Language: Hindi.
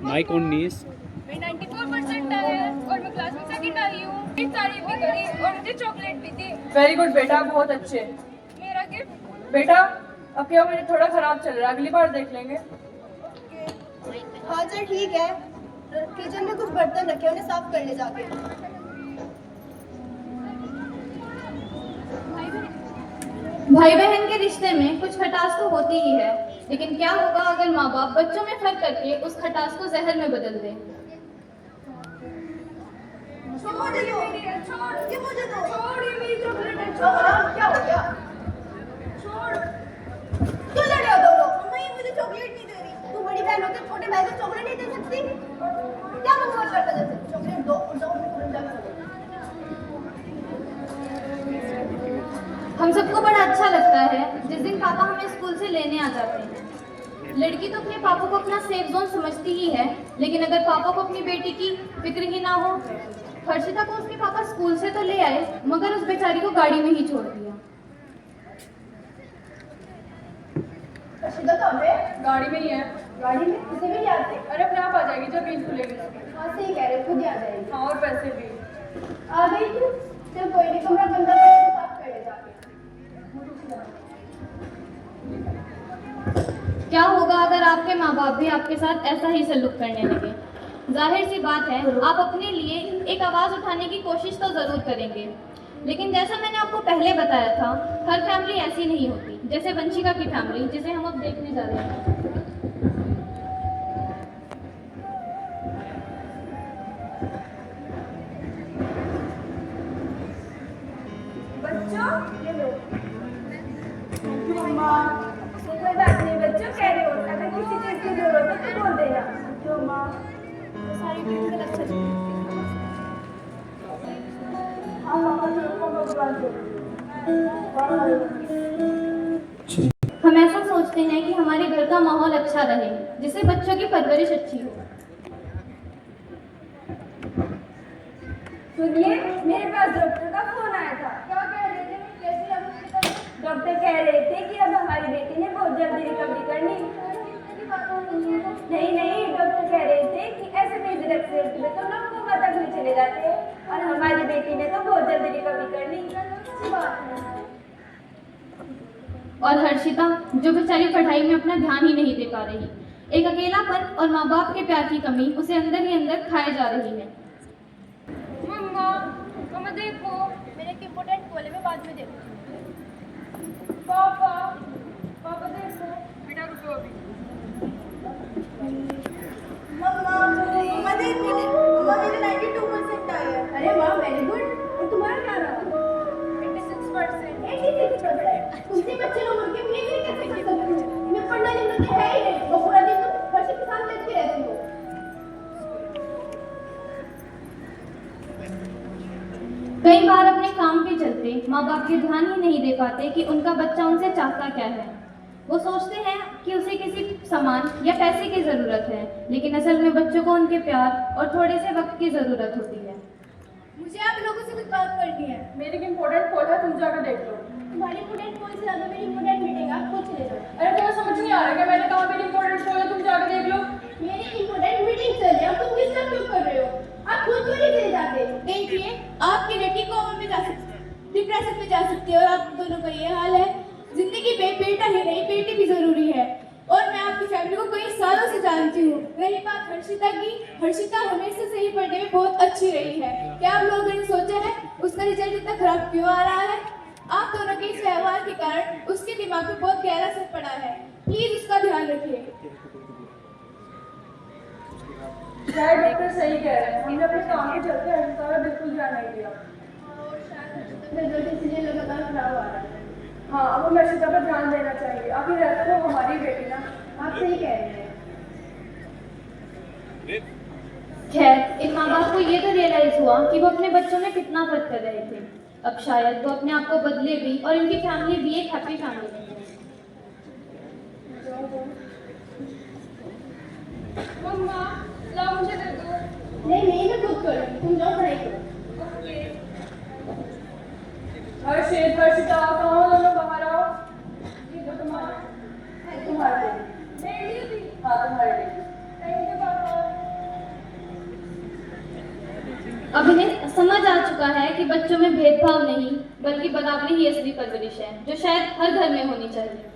माइक 19। मैं 94% आया और मैं क्लास में सेकंड आई हूँ। मेरी तारीफ भी करी और मुझे चॉकलेट भी दी। वेरी गुड बेटा, बहुत अच्छे। मेरा गिफ्ट बेटा अब क्या मेरे थोड़ा खराब चल रहा है, अगली बार देख लेंगे। हाँ चल ठीक है। किचन में कुछ बर्तन रखे, उन्हें साफ कर ले जाके। भाई बहन के रिश्ते में कुछ खटास तो होती ही है, लेकिन क्या होगा अगर माँ बाप बच्चों में फर्क करके उस खटास को जहर में बदल दें। छोड़ ये मुझे दो। छोड़, ये मेरी चॉकलेट है। छोड़, क्या हो गया? छोड़। क्यों लड़े हो दोनों? मम्मा ये मुझे चॉकलेट नहीं दे रही। तू बड़ी बहन होकर छोटे भाई को चॉकलेट नहीं दे सकती? क्या बकवास करता है जैसे? चॉकलेट दो और जाओ अपने रूम जाकर सो। हम सबको बड़ा अच्छा लगता है जिस दिन पापा हमें स्कूल से लेने आ जाते हैं। लड़की तो अपने पापा को अपना सेफ जोन समझती ही है, लेकिन अगर पापा को अपनी बेटी की फिक्र ही ना हो। हर्षिता को उसके पापा स्कूल से तो ले आए, मगर उस बेचारी को गाड़ी में ही छोड़ दिया। हर्षिता कहाँ है? गाड़ी में ही है। गाड़ी में किसी भी ले आते? अरे अपने आप आ जाएगी जब ईद खुलेगी। हाँ सही कह रहे हो, खुद ही आ जाएगी। हाँ और पैसे भी। आ गई तू? चल कोई नहीं, कमरा गंदा पड़ा है, साफ कर ले जाके। क्या होगा अगर आपके माँ बाप भी आपके साथ ऐसा ही सलूक करने लगे? जाहिर सी बात है, आप अपने लिए एक आवाज़ उठाने की कोशिश तो ज़रूर करेंगे, लेकिन जैसा मैंने आपको पहले बताया था, हर फैमिली ऐसी नहीं होती। जैसे वंशिका की फैमिली, जिसे हम अब देखने जा रहे हैं। बच्चों ये लो। मम्मा कोई बात नहीं बच्चों, कह रहे हो अगर किसी चीज की जरूरत है तो बोल देना। जो माँ सारी चीजें अच्छा चलती है। हाँ पापा चलो भगवान को। हम ऐसा सोचते हैं कि हमारे घर का माहौल अच्छा रहे, जिससे बच्चों की परवरिश अच्छी हो। सुनिए, मेरे पास डॉक्टर का फोन आया था। क्या कह रहे थे? कैसे अब डॉक्टर कह रहे थे कि अब हमारी बेटी ने बहुत जल्दी रिकवरी करनी। नहीं, डॉक्टर कह रहे थे कि ऐसे मेजर एक्सीडेंट में तो लोग कोमा तक भी चले जाते हैं और हमारी बेटी ने तो बहुत जल्दी रिकवरी करनी। अच्छी बात है। और हर्षिता, जो बेचारी पढ़ाई में अपना ध्यान ही नहीं दे पा रही, एक अकेलापन और माँ बाप के प्यार की कमी उसे अंदर ही अंदर खाए जा रही है। मम्मा देखो, मेरे एक इम्पोर्टेंट कॉल है, मैं बाद में देखूंगी। पापा देखो। बेटा रुको अभी। मम्मा देख मम्मा मेरे 92% आए हैं। अरे वाह वेरी गुड। और तुम्हारा क्या रहा? 86%। 86%। तुमसे बच्चे लोग उनके लिए कैसे कर सकते हो? मैं पढ़ना लिखना तो है ही नहीं, वो पूरा दिन तुम हर्षित के साथ लटके रहती हो। कई बार अपने काम के चलते माँ बाप ये ध्यान ही नहीं दे पाते कि उनका बच्चा उनसे चाहता क्या है। वो सोचते हैं कि उसे किसी सामान या पैसे की ज़रूरत है, लेकिन असल में बच्चों को उनके प्यार और थोड़े से वक्त की ज़रूरत होती है। मुझे आप लोगों से कुछ बात करनी है। मेरी एक इम्पोर्टेंट कॉल है, तुम जाकर देख लो। तुम्हारी इम्पोर्टेंट कॉल से ज़्यादा मेरी इम्पोर्टेंट मीटिंग है, आप खुद चले जाओ। अरे तुम्हें समझ नहीं आ रहा क्या? मैंने कहा मेरी इम्पोर्टेंट कॉल है, तुम जाकर देख लो। मेरी इम्पोर्टेंट मीटिंग चल रही है, तुम डिस्टर्ब क्यों कर रहे हो? आप खुद क्यों नहीं चले जाते? देखिए, आपकी बेटी कोमा में जा सकती है, डिप्रेशन में जा सकती है, और आप दोनों का ये हाल है। जिंदगी में बेटा ही नहीं, बेटी भी जरूरी है। और मैं आपकी फैमिली को कई सालों से जानती हूँ। रही बात हर्षिता की, हर्षिता हमेशा से ही पढ़ने में बहुत अच्छी रही है। क्या आप लोगों ने सोचा है उसका रिजल्ट इतना खराब क्यों आ रहा है? आप दोनों के इस व्यवहार के कारण उसके दिमाग में बहुत गहरा असर पड़ा है। प्लीज उसका ध्यान रखिए। शायद डॉक्टर सही कह रहे हैं, हमने अपने काम के चलते हर्षिता का बिल्कुल ध्यान नहीं दिया। लगातार खराब आ रहा है। हाँ अब हमें हर्षिता पर ध्यान देना चाहिए, आखिर रहता तो हमारी बेटी ना। आप सही कह रहे हैं। खैर, इन माँ बाप को ये तो रियलाइज हुआ कि वो अपने बच्चों में कितना फर्क कर रहे थे। अब शायद वो अपने आप को बदले भी और इनकी फैमिली भी एक हैप्पी फैमिली बन जाए। मम्मा लाओ मुझे दे दो। नहीं मैं खुद करूँगी, तुम जाओ पढ़ाई करो। हर्षित, हर्षिता कहाँ हो दोनों? बाहर आओ। ये तो तुम्हारा बेटी। हाँ तुम्हारे बेटी। थैंक यू पापा। अब इन्हें समझ आ चुका है कि बच्चों में भेदभाव नहीं बल्कि बराबरी ही असली परवरिश है, जो शायद हर घर में होनी चाहिए।